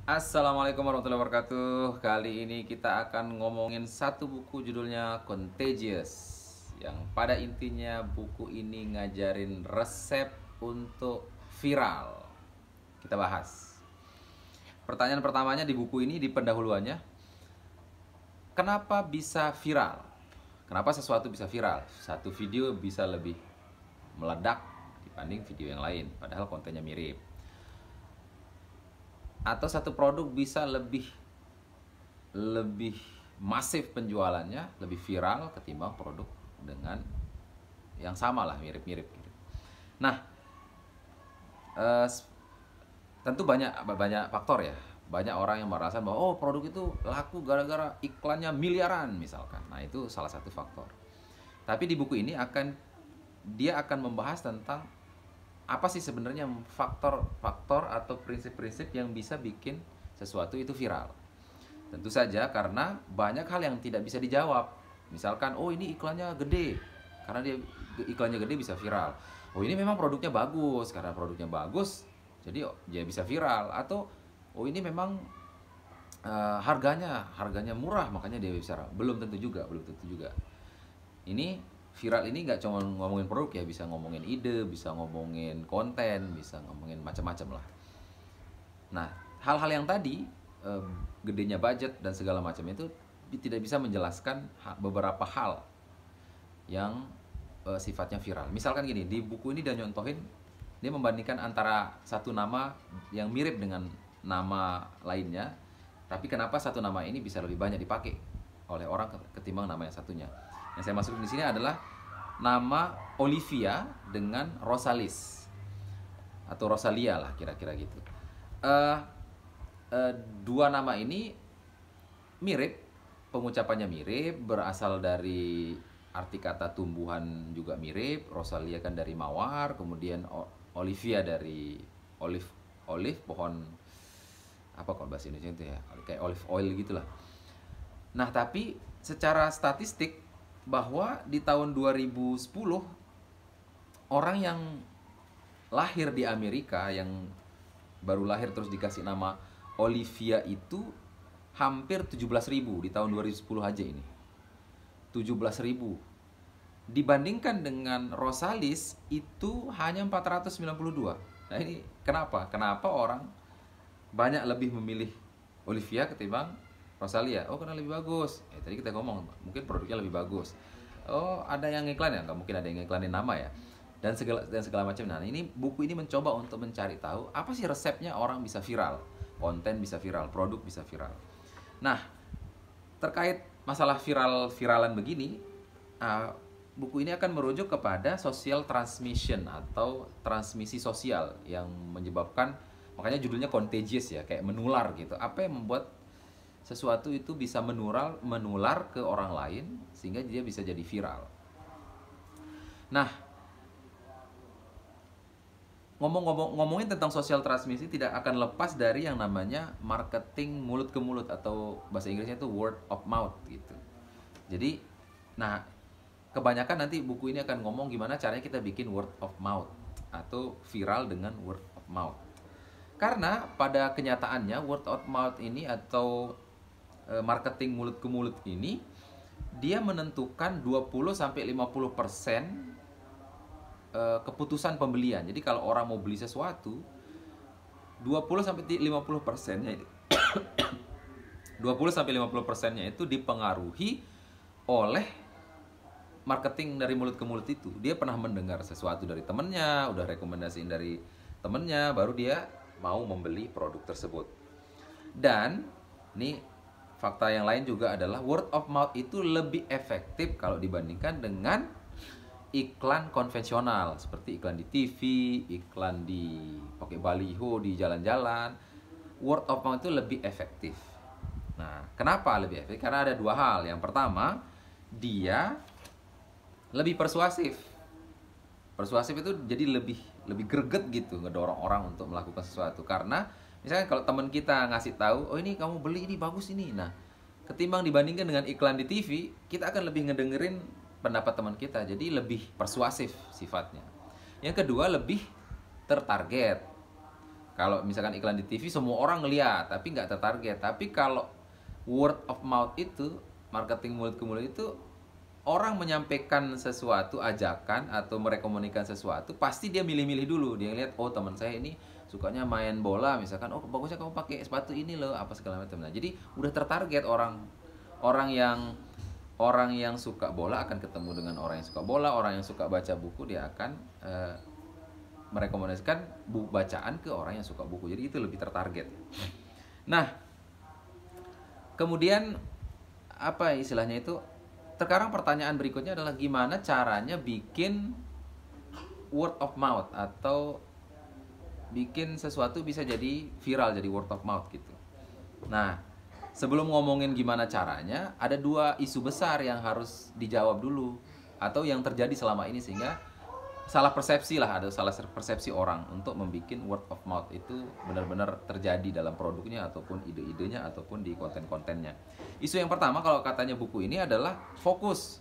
Assalamualaikum warahmatullahi wabarakatuh. Kali ini kita akan ngomongin satu buku judulnya Contagious. Yang pada intinya buku ini ngajarin resep untuk viral. Kita bahas. Pertanyaan pertamanya di buku ini, di pendahuluannya, kenapa bisa viral? Kenapa sesuatu bisa viral? Satu video bisa lebih meledak dibanding video yang lain, padahal kontennya mirip. Atau satu produk bisa lebih masif penjualannya, lebih viral ketimbang produk dengan yang sama lah, mirip-mirip gitu. Nah, tentu banyak faktor ya. Banyak orang yang merasa bahwa oh, produk itu laku gara-gara iklannya miliaran misalkan. Nah, itu salah satu faktor. Tapi di buku ini dia akan membahas tentang apa sih sebenarnya faktor-faktor atau prinsip-prinsip yang bisa bikin sesuatu itu viral. Tentu saja karena banyak hal yang tidak bisa dijawab. Misalkan, oh ini iklannya gede, karena dia iklannya gede bisa viral. Oh ini memang produknya bagus, karena produknya bagus, jadi dia bisa viral. Atau oh ini memang harganya murah, makanya dia bisa viral. Belum tentu juga. Ini viral ini nggak cuma ngomongin produk ya, bisa ngomongin ide, bisa ngomongin konten, bisa ngomongin macam-macam lah. Nah, hal-hal yang tadi, gedenya budget dan segala macam itu tidak bisa menjelaskan beberapa hal yang sifatnya viral. Misalkan gini, di buku ini dia nyontohin, dia membandingkan antara satu nama yang mirip dengan nama lainnya, tapi kenapa satu nama ini bisa lebih banyak dipakai oleh orang ketimbang nama yang satunya. Yang saya maksud di sini adalah nama Olivia dengan Rosalis atau Rosalia lah, kira-kira gitu. Dua nama ini mirip, pengucapannya mirip, berasal dari arti kata tumbuhan juga mirip. Rosalia kan dari mawar, kemudian Olivia dari olive pohon apa kalau bahasa Indonesia itu ya, kayak olive oil gitulah. Nah, tapi secara statistik bahwa di tahun 2010 orang yang lahir di Amerika, yang baru lahir terus dikasih nama Olivia itu hampir 17.000 di tahun 2010 aja ini. 17.000. Dibandingkan dengan Rosalis itu hanya 492. Nah, ini kenapa? Kenapa orang banyak lebih memilih Olivia ketimbang Rosalia? Oh, karena lebih bagus. Tadi kita ngomong, mungkin produknya lebih bagus. Oh, ada yang iklan ya? Nggak mungkin ada yang iklanin nama ya. Dan segala macam. Nah, ini buku ini mencoba untuk mencari tahu apa sih resepnya orang bisa viral, konten bisa viral, produk bisa viral. Nah, terkait masalah viralan begini, buku ini akan merujuk kepada social transmission atau transmisi sosial yang menyebabkan, makanya judulnya contagious ya, kayak menular gitu. Apa yang membuat sesuatu itu bisa menular ke orang lain sehingga dia bisa jadi viral. Nah, ngomongin tentang social transmisi tidak akan lepas dari yang namanya marketing mulut ke mulut, atau bahasa Inggrisnya itu word of mouth gitu. Jadi, nah, kebanyakan nanti buku ini akan ngomong gimana caranya kita bikin word of mouth atau viral dengan word of mouth. Karena pada kenyataannya word of mouth ini atau marketing mulut ke mulut ini, dia menentukan 20-50% keputusan pembelian. Jadi kalau orang mau beli sesuatu, 20-50%-nya 20-50%-nya itu dipengaruhi oleh marketing dari mulut ke mulut itu. Dia pernah mendengar sesuatu dari temennya, udah rekomendasiin dari temennya, baru dia mau membeli produk tersebut. Dan ini fakta yang lain juga adalah word of mouth itu lebih efektif kalau dibandingkan dengan iklan konvensional seperti iklan di TV, iklan di pakai baliho di jalan-jalan. Word of mouth itu lebih efektif. Nah, kenapa lebih efektif? Karena ada dua hal. Yang pertama, dia lebih persuasif. Persuasif itu jadi lebih greget gitu, ngedorong orang untuk melakukan sesuatu. Karena misalnya kalau teman kita ngasih tahu, oh ini kamu beli, ini bagus ini. Nah, ketimbang dibandingkan dengan iklan di TV, kita akan lebih ngedengerin pendapat teman kita. Jadi lebih persuasif sifatnya. Yang kedua, lebih tertarget. Kalau misalkan iklan di TV semua orang ngeliat tapi nggak tertarget. Tapi kalau word of mouth itu, marketing mulut ke mulut itu, orang menyampaikan sesuatu, ajakan atau merekomendasikan sesuatu, pasti dia milih-milih dulu. Dia lihat, oh teman saya ini sukanya main bola misalkan, oh bagusnya kamu pakai sepatu ini loh, apa segala macam. Nah, jadi udah tertarget orang. Orang yang suka bola akan ketemu dengan orang yang suka bola, orang yang suka baca buku dia akan merekomendasikan bacaan ke orang yang suka buku. Jadi itu lebih tertarget. Nah, kemudian apa istilahnya itu? Sekarang pertanyaan berikutnya adalah gimana caranya bikin word of mouth atau bikin sesuatu bisa jadi viral, jadi word of mouth gitu. Nah, sebelum ngomongin gimana caranya, ada dua isu besar yang harus dijawab dulu atau yang terjadi selama ini, sehingga salah persepsi lah, ada salah persepsi orang untuk membuat word of mouth itu benar-benar terjadi dalam produknya ataupun ide-idenya ataupun di konten-kontennya. Isu yang pertama kalau katanya buku ini adalah fokus.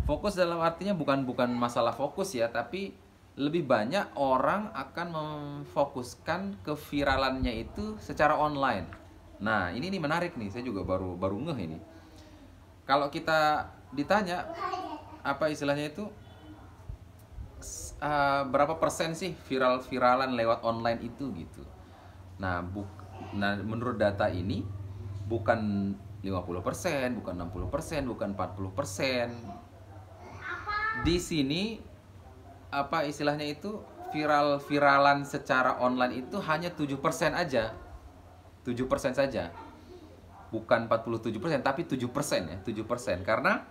Fokus dalam artinya bukan masalah fokus ya, tapi lebih banyak orang akan memfokuskan keviralannya itu secara online. Nah, ini nih menarik nih, saya juga baru ngeh ini. Kalau kita ditanya apa istilahnya itu, berapa persen sih viralan lewat online itu gitu. Nah, menurut data ini bukan 50%, bukan 60%, bukan 40%. Di sini apa istilahnya itu, viralan secara online itu hanya 7% aja. 7% saja. Bukan 47%, tapi 7% ya, 7%. Karena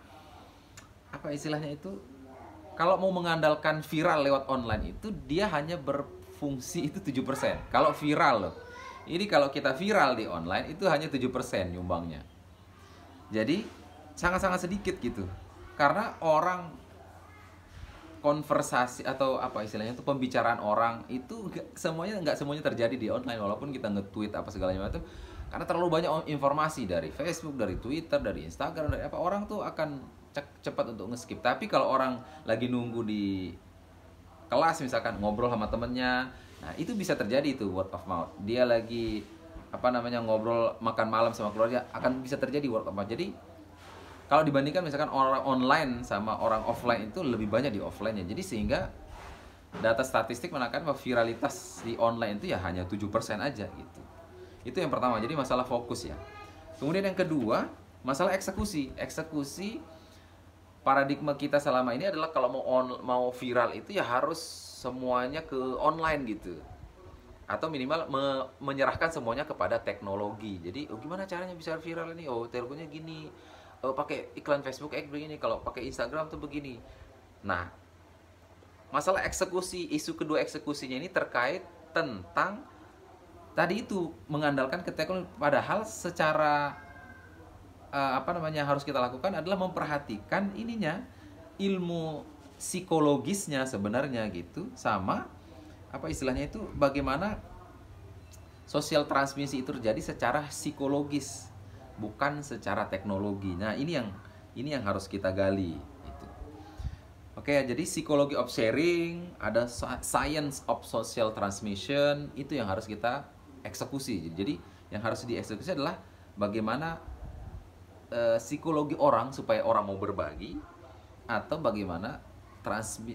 apa istilahnya itu, kalau mau mengandalkan viral lewat online itu dia hanya berfungsi itu 7%. Kalau viral loh. Ini kalau kita viral di online itu hanya 7% nyumbangnya. Jadi sangat-sangat sedikit gitu. Karena orang konversasi atau apa istilahnya itu, pembicaraan orang itu nggak semuanya terjadi di online, walaupun kita nge-tweet apa segala macam, karena terlalu banyak informasi dari Facebook, dari Twitter, dari Instagram, dari apa, orang tuh akan cepat untuk nge-skip. Tapi kalau orang lagi nunggu di kelas misalkan ngobrol sama temennya, nah itu bisa terjadi itu word of mouth. Dia lagi ngobrol makan malam sama keluarga, akan bisa terjadi word of mouth. Jadi kalau dibandingkan misalkan orang online sama orang offline itu lebih banyak di offline-nya. Jadi sehingga data statistik menunjukkan bahwa viralitas di online itu ya hanya 7% aja gitu. Itu yang pertama, jadi masalah fokus ya. Kemudian yang kedua, masalah eksekusi. Eksekusi paradigma kita selama ini adalah kalau mau viral itu ya harus semuanya ke online gitu. Atau minimal menyerahkan semuanya kepada teknologi. Jadi, gimana caranya bisa viral ini? Oh, teleponnya gini. Pakai iklan Facebook begini, kalau pakai Instagram tuh begini. Nah, masalah eksekusi, isu kedua eksekusinya ini terkait tentang tadi itu mengandalkan ke teknologi, padahal secara harus kita lakukan adalah memperhatikan ininya, ilmu psikologisnya sebenarnya gitu, sama apa istilahnya itu, bagaimana sosial transmisi itu terjadi secara psikologis, bukan secara teknologi. Nah, ini yang harus kita gali itu. Oke, jadi psikologi of sharing, ada science of social transmission, itu yang harus kita eksekusi. Jadi yang harus dieksekusi adalah bagaimana psikologi orang supaya orang mau berbagi, atau bagaimana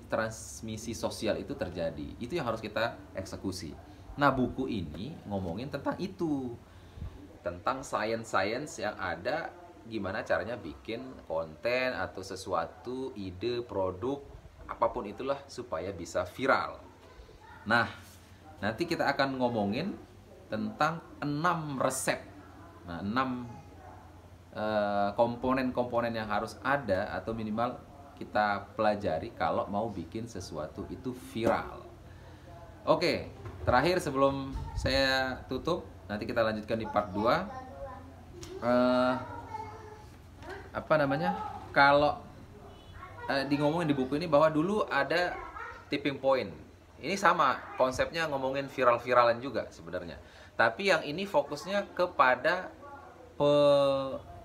transmisi sosial itu terjadi. Itu yang harus kita eksekusi. Nah, buku ini ngomongin tentang itu, tentang science yang ada, gimana caranya bikin konten atau sesuatu, ide, produk, apapun itulah supaya bisa viral. Nah, nanti kita akan ngomongin tentang 6 resep. Nah, 6 komponen-komponen yang harus ada atau minimal kita pelajari kalau mau bikin sesuatu itu viral. Oke, terakhir sebelum saya tutup, nanti kita lanjutkan di part 2. Kalau ngomongin di buku ini bahwa dulu ada tipping point. Ini sama konsepnya, ngomongin viral-viralan juga sebenarnya. Tapi yang ini fokusnya kepada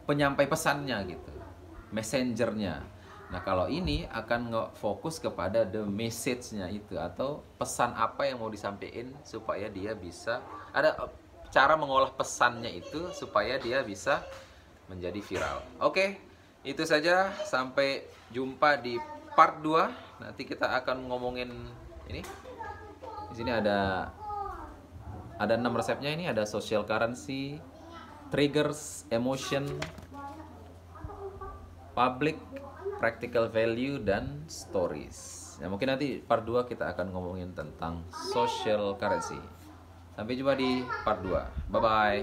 penyampai pesannya gitu, messengernya. Nah, kalau ini akan fokus kepada the message-nya itu, atau pesan apa yang mau disampaikan supaya dia bisa ada cara mengolah pesannya itu supaya dia bisa menjadi viral. Oke, itu saja. Sampai jumpa di part 2. Nanti kita akan ngomongin ini. Di sini ada 6 resepnya ini, ada social currency, triggers, emotion, public, practical value, dan stories. Ya, mungkin nanti part 2 kita akan ngomongin tentang social currency. Sampai jumpa di part 2. Bye bye.